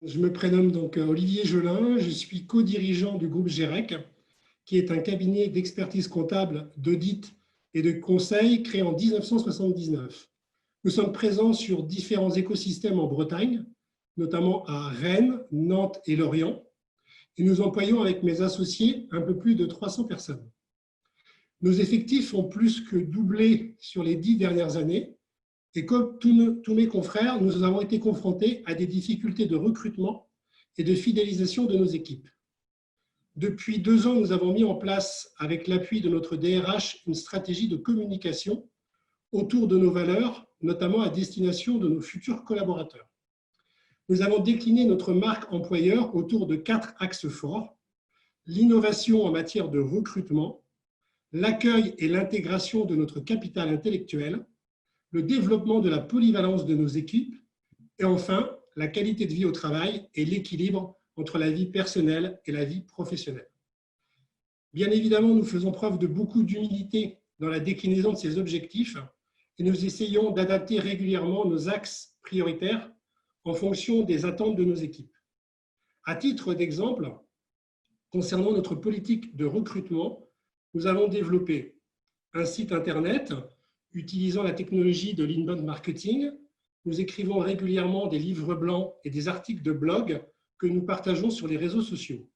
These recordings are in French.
Je me prénomme donc Olivier Gelin, je suis co-dirigeant du groupe GEREC, qui est un cabinet d'expertise comptable, d'audit et de conseil créé en 1979. Nous sommes présents sur différents écosystèmes en Bretagne, notamment à Rennes, Nantes et Lorient, et nous employons avec mes associés un peu plus de 300 personnes. Nos effectifs ont plus que doublé sur les 10 dernières années, et comme tous mes confrères, nous avons été confrontés à des difficultés de recrutement et de fidélisation de nos équipes. Depuis 2 ans, nous avons mis en place, avec l'appui de notre DRH, une stratégie de communication autour de nos valeurs, notamment à destination de nos futurs collaborateurs. Nous avons décliné notre marque employeur autour de 4 axes forts: l'innovation en matière de recrutement, l'accueil et l'intégration de notre capital intellectuel, le développement de la polyvalence de nos équipes et enfin, la qualité de vie au travail et l'équilibre entre la vie personnelle et la vie professionnelle. Bien évidemment, nous faisons preuve de beaucoup d'humilité dans la déclinaison de ces objectifs et nous essayons d'adapter régulièrement nos axes prioritaires en fonction des attentes de nos équipes. À titre d'exemple, concernant notre politique de recrutement, nous avons développé un site internet utilisant la technologie de l'inbound marketing. Nous écrivons régulièrement des livres blancs et des articles de blog que nous partageons sur les réseaux sociaux.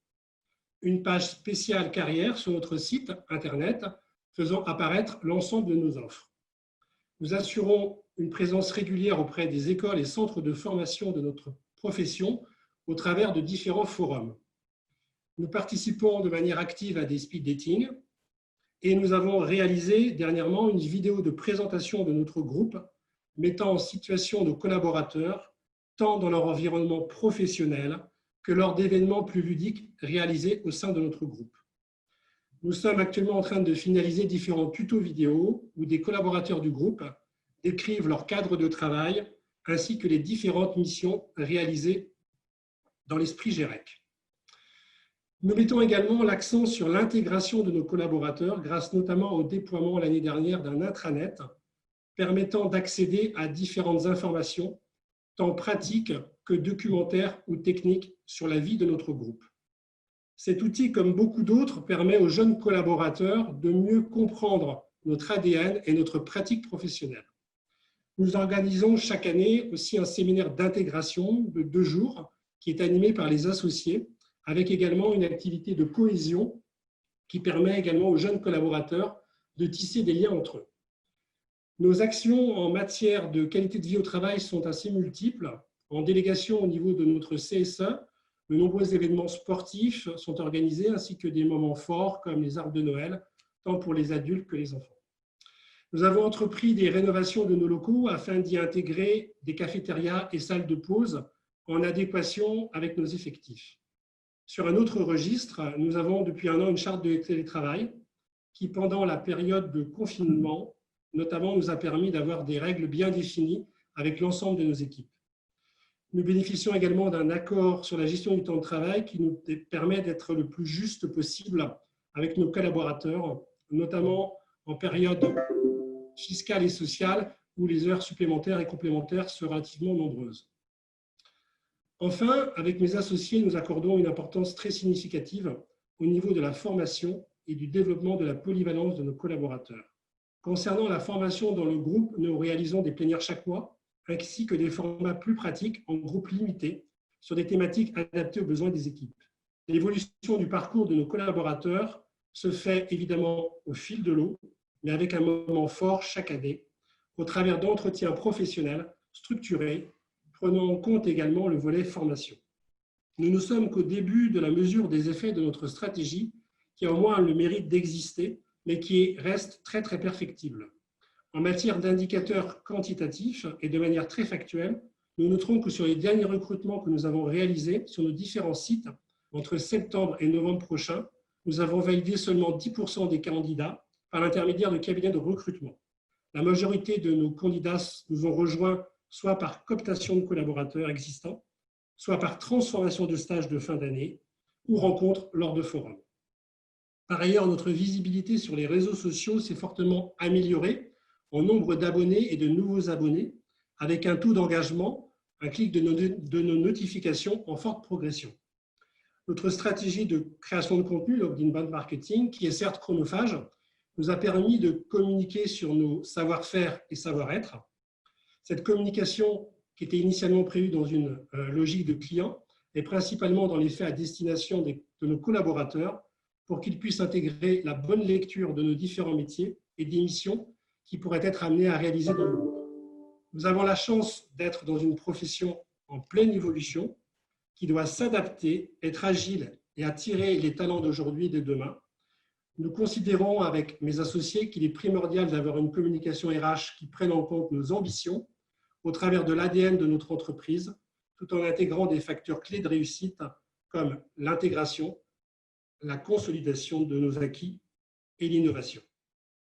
Une page spéciale carrière sur notre site internet faisant apparaître l'ensemble de nos offres. Nous assurons une présence régulière auprès des écoles et centres de formation de notre profession au travers de différents forums. Nous participons de manière active à des speed dating et nous avons réalisé dernièrement une vidéo de présentation de notre groupe mettant en situation nos collaborateurs tant dans leur environnement professionnel que lors d'événements plus ludiques réalisés au sein de notre groupe. Nous sommes actuellement en train de finaliser différents tutos vidéo où des collaborateurs du groupe décrivent leur cadre de travail ainsi que les différentes missions réalisées dans l'esprit GEREC. Nous mettons également l'accent sur l'intégration de nos collaborateurs grâce notamment au déploiement l'année dernière d'un intranet permettant d'accéder à différentes informations, tant pratiques que documentaires ou techniques, sur la vie de notre groupe. Cet outil, comme beaucoup d'autres, permet aux jeunes collaborateurs de mieux comprendre notre ADN et notre pratique professionnelle. Nous organisons chaque année aussi un séminaire d'intégration de 2 jours qui est animé par les associés, avec également une activité de cohésion qui permet également aux jeunes collaborateurs de tisser des liens entre eux. Nos actions en matière de qualité de vie au travail sont assez multiples. En délégation au niveau de notre CSE, de nombreux événements sportifs sont organisés ainsi que des moments forts comme les arbres de Noël, tant pour les adultes que les enfants. Nous avons entrepris des rénovations de nos locaux afin d'y intégrer des cafétérias et salles de pause en adéquation avec nos effectifs. Sur un autre registre, nous avons depuis 1 an une charte de télétravail qui, pendant la période de confinement, notamment, nous a permis d'avoir des règles bien définies avec l'ensemble de nos équipes. Nous bénéficions également d'un accord sur la gestion du temps de travail qui nous permet d'être le plus juste possible avec nos collaborateurs, notamment en période fiscale et sociale où les heures supplémentaires et complémentaires sont relativement nombreuses. Enfin, avec mes associés, nous accordons une importance très significative au niveau de la formation et du développement de la polyvalence de nos collaborateurs. Concernant la formation dans le groupe, nous réalisons des plénières chaque mois, ainsi que des formats plus pratiques en groupe limité sur des thématiques adaptées aux besoins des équipes. L'évolution du parcours de nos collaborateurs se fait évidemment au fil de l'eau, mais avec un moment fort chaque année, au travers d'entretiens professionnels structurés, prenant en compte également le volet formation. Nous ne sommes qu'au début de la mesure des effets de notre stratégie, qui a au moins le mérite d'exister, mais qui reste très perfectible. En matière d'indicateurs quantitatifs et de manière très factuelle, nous noterons que sur les derniers recrutements que nous avons réalisés sur nos différents sites, entre septembre et novembre prochain, nous avons validé seulement 10% des candidats par l'intermédiaire de cabinets de recrutement. La majorité de nos candidats nous ont rejoints soit par cooptation de collaborateurs existants, soit par transformation de stages de fin d'année ou rencontres lors de forums. Par ailleurs, notre visibilité sur les réseaux sociaux s'est fortement améliorée en nombre d'abonnés et de nouveaux abonnés, avec un taux d'engagement un clic de nos notifications en forte progression. Notre stratégie de création de contenu lors d'inbound marketing, qui est certes chronophage, nous a permis de communiquer sur nos savoir-faire et savoir-être. Cette communication, qui était initialement prévue dans une logique de client, est principalement dans les faits à destination de nos collaborateurs pour qu'ils puissent intégrer la bonne lecture de nos différents métiers et des missions qui pourraient être amenés à réaliser dans le groupe. Nous avons la chance d'être dans une profession en pleine évolution qui doit s'adapter, être agile et attirer les talents d'aujourd'hui et de demain. Nous considérons avec mes associés qu'il est primordial d'avoir une communication RH qui prenne en compte nos ambitions au travers de l'ADN de notre entreprise, tout en intégrant des facteurs clés de réussite comme l'intégration, la consolidation de nos acquis et l'innovation.